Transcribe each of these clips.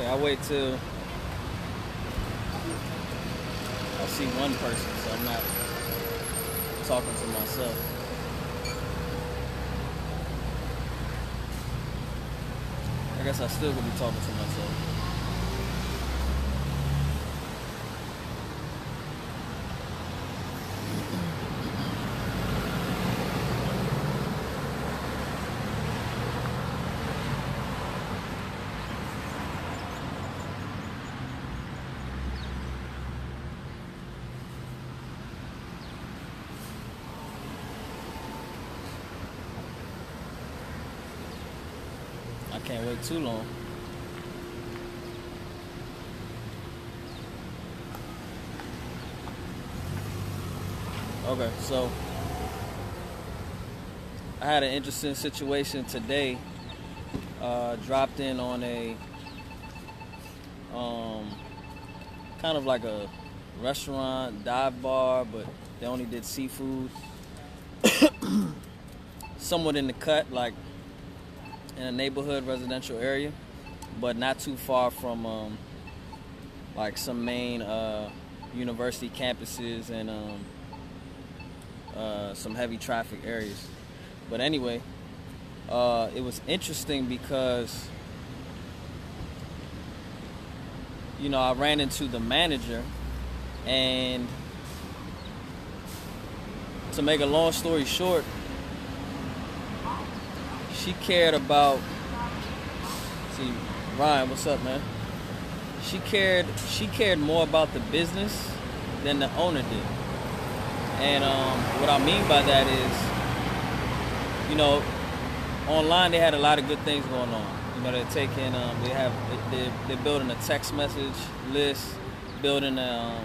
Okay, I wait till I see one person, so I'm not talking to myself. I guess I still could be talking to myself. I can't wait too long. Okay, so I had an interesting situation today. Dropped in on a kind of like a restaurant, dive bar, but they only did seafood. Somewhat in the cut, like in a neighborhood residential area, but not too far from like some main university campuses and some heavy traffic areas. But anyway, it was interesting because, you know, I ran into the manager, and to make a long story short, she cared about, see, Ryan, what's up, man? She cared more about the business than the owner did. And what I mean by that is, you know, online they had a lot of good things going on. You know, they're taking, they're building a text message list, building a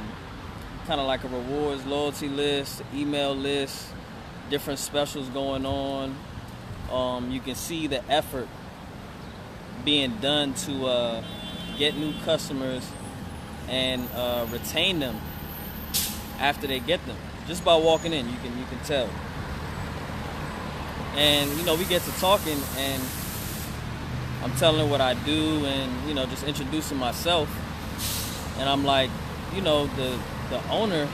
kind of like a rewards loyalty list, email list, different specials going on. You can see the effort being done to get new customers and retain them after they get them. Just by walking in, you can tell. And you know, we get to talking, and I'm telling her what I do, and you know, just introducing myself. And I'm like, you know, the owner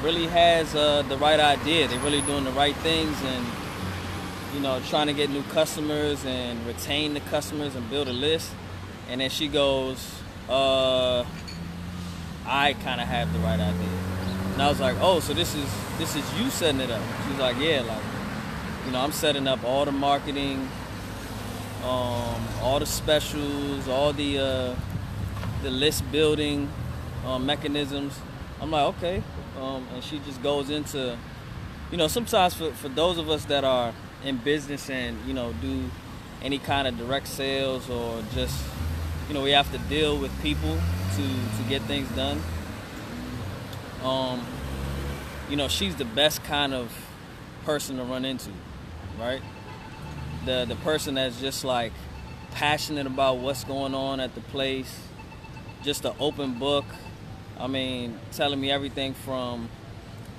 really has the right idea. They're really doing the right things, and you know, trying to get new customers and retain the customers and build a list. And then she goes, I kind of have the right idea. And I was like, oh, so this is you setting it up? She's like, yeah, like, you know, I'm setting up all the marketing, all the specials, all the list building mechanisms. I'm like, okay. And she just goes into, you know, sometimes for those of us that are in business and, you know, do any kind of direct sales, or just, you know, we have to deal with people to get things done. You know, she's the best kind of person to run into, right? The person that's just like passionate about what's going on at the place, just an open book. I mean, telling me everything from,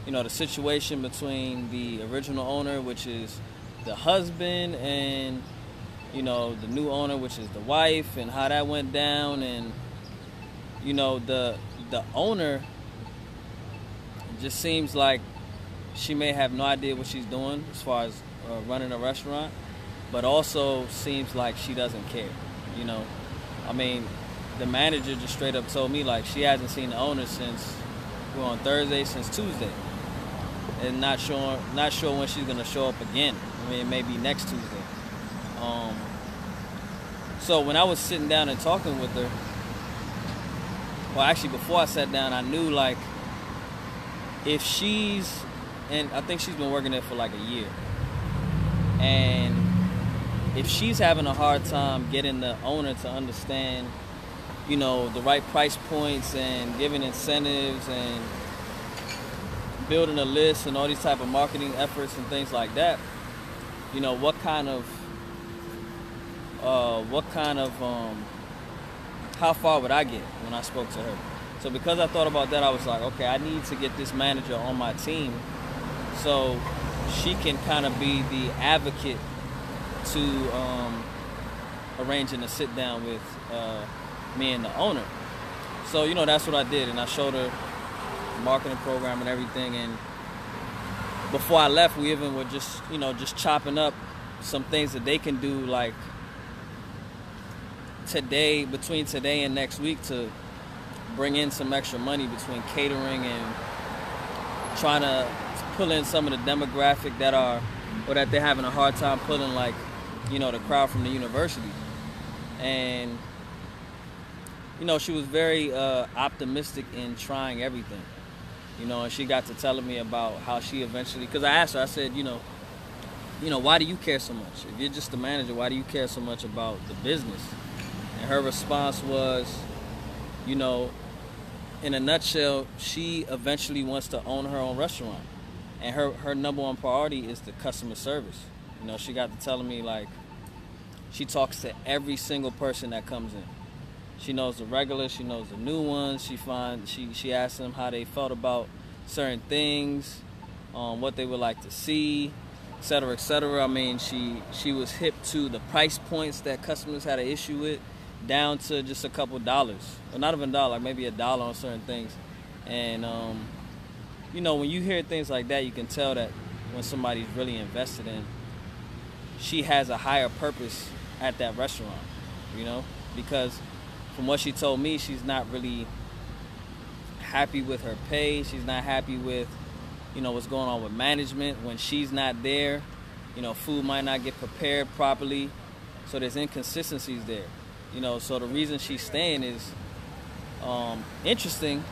you know, the situation between the original owner, which is the husband, and, you know, the new owner, which is the wife, and how that went down. And, you know, the owner just seems like she may have no idea what she's doing as far as running a restaurant, but also seems like she doesn't care, you know. I mean, the manager just straight up told me, like, she hasn't seen the owner since, we're on Thursday, since Tuesday, and not sure when she's gonna show up again. I mean, maybe next Tuesday. So when I was sitting down and talking with her, well, actually before I sat down, I knew, like, if she's, and I think she's been working there for like a year, and if she's having a hard time getting the owner to understand, you know, the right price points and giving incentives and building a list and all these type of marketing efforts and things like that, you know, what kind of how far would I get when I spoke to her? So because I thought about that, I was like, okay, I need to get this manager on my team so she can kind of be the advocate to arranging a sit down with me and the owner. So, you know, that's what I did, and I showed her the marketing program and everything. And before I left, we even were just, you know, just chopping up some things that they can do, like today, between today and next week, to bring in some extra money between catering and trying to pull in some of the demographic that they're having a hard time pulling, like, you know, the crowd from the university. And, you know, she was very optimistic in trying everything, you know, and she got to telling me about how she eventually, because I asked her, I said, you know, why do you care so much? If you're just the manager, why do you care so much about the business? And her response was, you know, in a nutshell, she eventually wants to own her own restaurant. And her number one priority is the customer service. You know, she got to telling me, like, she talks to every single person that comes in. She knows the regulars, she knows the new ones. She asks them how they felt about certain things, what they would like to see, et cetera, et cetera. I mean, she was hip to the price points that customers had an issue with, down to just a couple dollars. Or not even $1, maybe $1 on certain things. And, you know, when you hear things like that, you can tell that when somebody's really invested in, she has a higher purpose at that restaurant, you know? Because from what she told me, she's not really happy with her pay. She's not happy with, you know, what's going on with management. When she's not there, you know, food might not get prepared properly. So there's inconsistencies there. You know, so the reason she's staying is interesting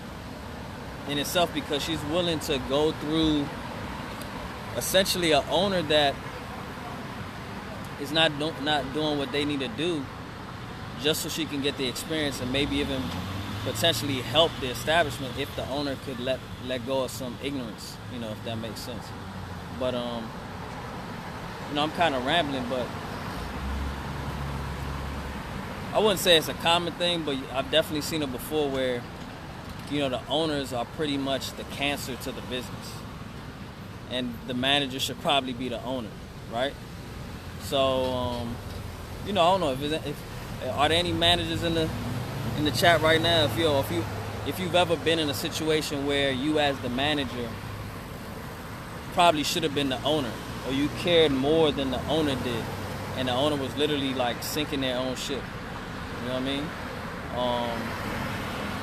in itself, because she's willing to go through essentially an owner that is not doing what they need to do, just so she can get the experience and maybe even potentially help the establishment if the owner could let go of some ignorance, you know, if that makes sense. But you know, I'm kind of rambling, but I wouldn't say it's a common thing, but I've definitely seen it before where, you know, the owners are pretty much the cancer to the business, and the manager should probably be the owner, right? So, you know, I don't know if are there any managers in the chat right now? If you've ever been in a situation where you, as the manager, probably should have been the owner, or you cared more than the owner did, and the owner was literally like sinking their own ship. You know what I mean?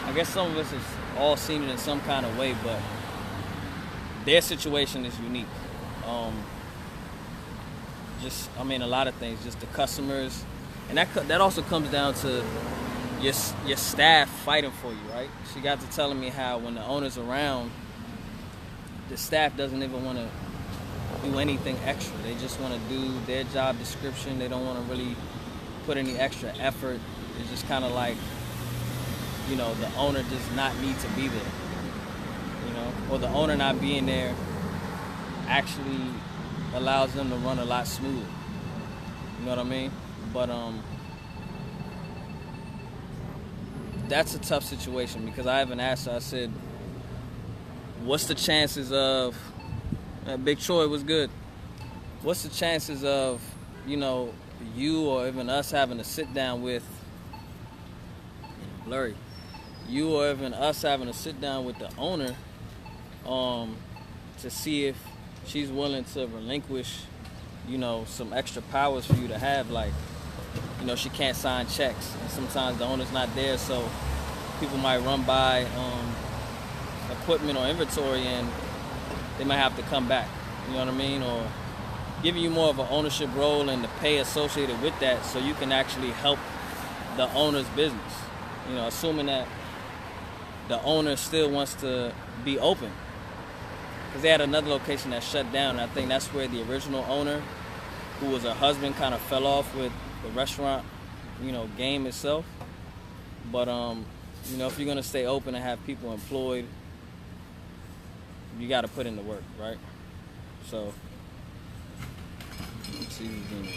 I guess some of us have all seen it in some kind of way, but their situation is unique. I mean, a lot of things, just the customers, and that also comes down to your staff fighting for you, right? She got to telling me how when the owner's around, the staff doesn't even want to do anything extra. They just want to do their job description. They don't want to really put any extra effort. It's just kind of like, you know, the owner does not need to be there, you know, or the owner not being there actually allows them to run a lot smoother. You know what I mean? But that's a tough situation, because I haven't asked her. I said, what's the chances of Big Troy was good? What's the chances of, you know, you or even us having to sit down with blurry, you or even us having to sit down with the owner to see if she's willing to relinquish, you know, some extra powers for you to have. Like, you know, she can't sign checks, and sometimes the owner's not there, so people might run by equipment or inventory and they might have to come back, you know what I mean? Or giving you more of an ownership role and the pay associated with that, so you can actually help the owner's business. You know, assuming that the owner still wants to be open. Because they had another location that shut down, and I think that's where the original owner, who was her husband, kind of fell off with the restaurant, you know, game itself. But, you know, if you're going to stay open and have people employed, you got to put in the work, right? So, let's see who's doing it.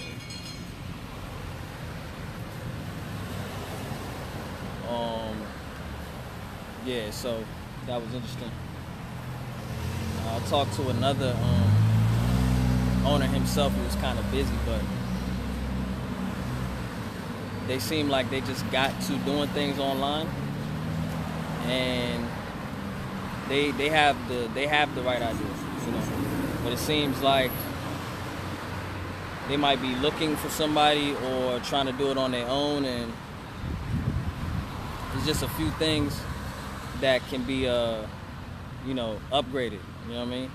Yeah, so that was interesting. I talked to another owner himself who was kind of busy, but they seem like they just got to doing things online, and they have the right ideas, you know. But it seems like they might be looking for somebody or trying to do it on their own, and there's just a few things that can be you know, upgraded, you know what I mean?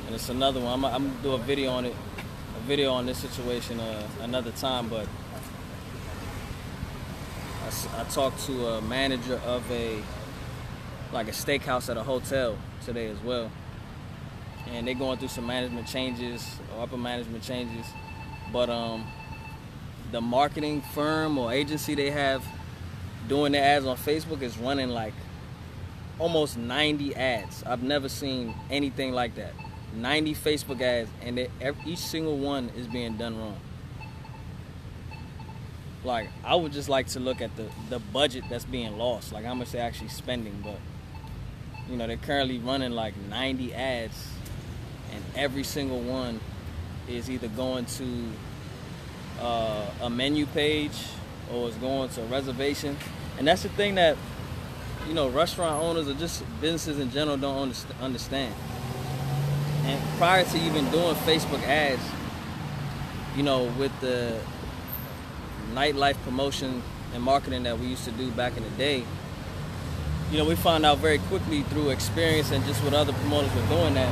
And it's another one. I'm gonna do a video on this situation another time, but I talked to a manager of a steakhouse at a hotel today as well, and they're going through some management changes or upper management changes, but the marketing firm or agency they have doing their ads on Facebook is running like almost 90 ads. I've never seen anything like that. 90 Facebook ads, and each single one is being done wrong. Like, I would just like to look at the budget that's being lost, like how much they're actually spending. But you know, they're currently running like 90 ads, and every single one is either going to a menu page or is going to a reservation. And that's the thing that, you know, restaurant owners or just businesses in general don't understand. And prior to even doing Facebook ads, you know, with the nightlife promotion and marketing that we used to do back in the day, you know, we found out very quickly through experience and just what other promoters were doing that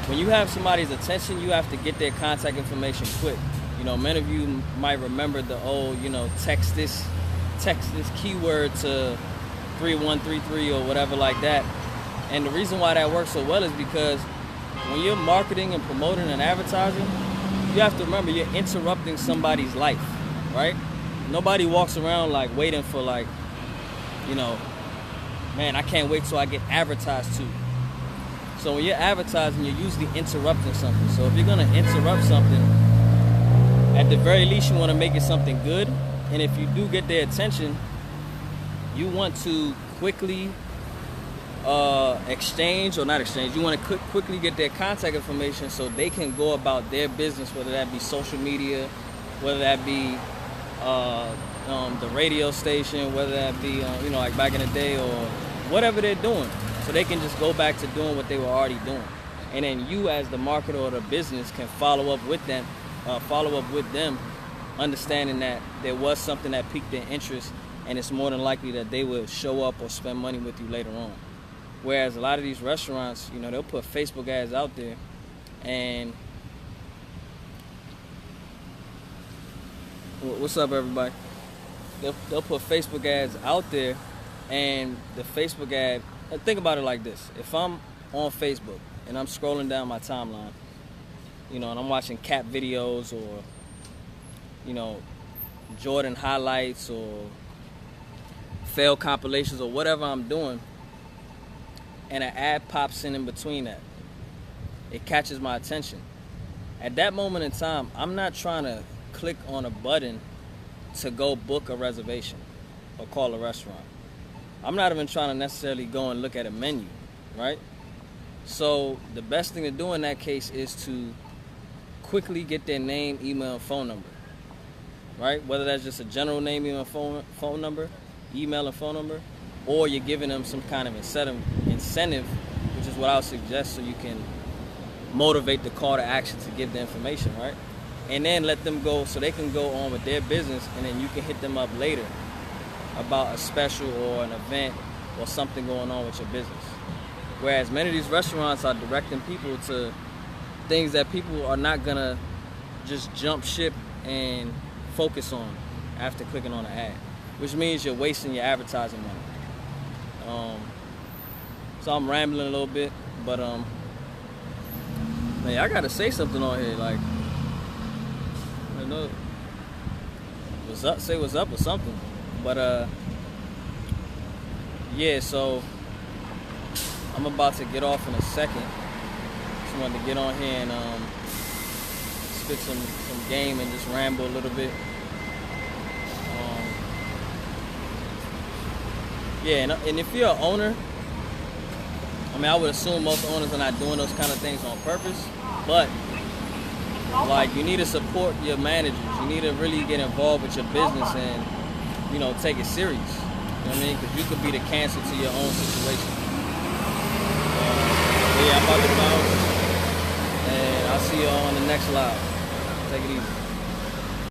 when you have somebody's attention, you have to get their contact information quick. You know, many of you might remember the old, you know, text this keyword to 3133 or whatever like that. And the reason why that works so well is because when you're marketing and promoting and advertising, you have to remember you're interrupting somebody's life, right? Nobody walks around like waiting for, like, you know, man, I can't wait till I get advertised to. So when you're advertising, you're usually interrupting something. So if you're gonna interrupt something, at the very least you wanna make it something good. And if you do get their attention, you want to quickly you want to quickly get their contact information so they can go about their business, whether that be social media, whether that be the radio station, whether that be you know, like back in the day, or whatever they're doing, so they can just go back to doing what they were already doing. And then you, as the marketer or the business, can follow up with them, understanding that there was something that piqued their interest, and it's more than likely that they will show up or spend money with you later on. Whereas a lot of these restaurants, you know, they'll put Facebook ads out there, and what's up, everybody? They'll put Facebook ads out there, and the Facebook ad, think about it like this. If I'm on Facebook and I'm scrolling down my timeline, you know, and I'm watching cat videos or, you know, Jordan highlights or fail compilations or whatever I'm doing, and an ad pops in between that, it catches my attention. At that moment in time, I'm not trying to click on a button to go book a reservation or call a restaurant. I'm not even trying to necessarily go and look at a menu, right? So the best thing to do in that case is to quickly get their name, email, and phone number, right? Whether that's just a general name, email, phone number, email, and phone number, or you're giving them some kind of incentive, which is what I would suggest, so you can motivate the call to action to give the information, right? And then let them go so they can go on with their business, and then you can hit them up later about a special or an event or something going on with your business. Whereas many of these restaurants are directing people to things that people are not gonna just jump ship and focus on after clicking on an ad, which means you're wasting your advertising money. So I'm rambling a little bit, but man, I gotta say something on here, like, I know, say what's up or something. But yeah, so I'm about to get off in a second. Just wanted to get on here and spit some game and just ramble a little bit. Yeah, and if you're an owner, I mean, I would assume most owners are not doing those kind of things on purpose, but like you need to support your managers. You need to really get involved with your business and, you know, take it serious. You know what I mean? Because you could be the cancer to your own situation. Yeah, I'm about to bounce, and I'll see you on the next live. Take it easy.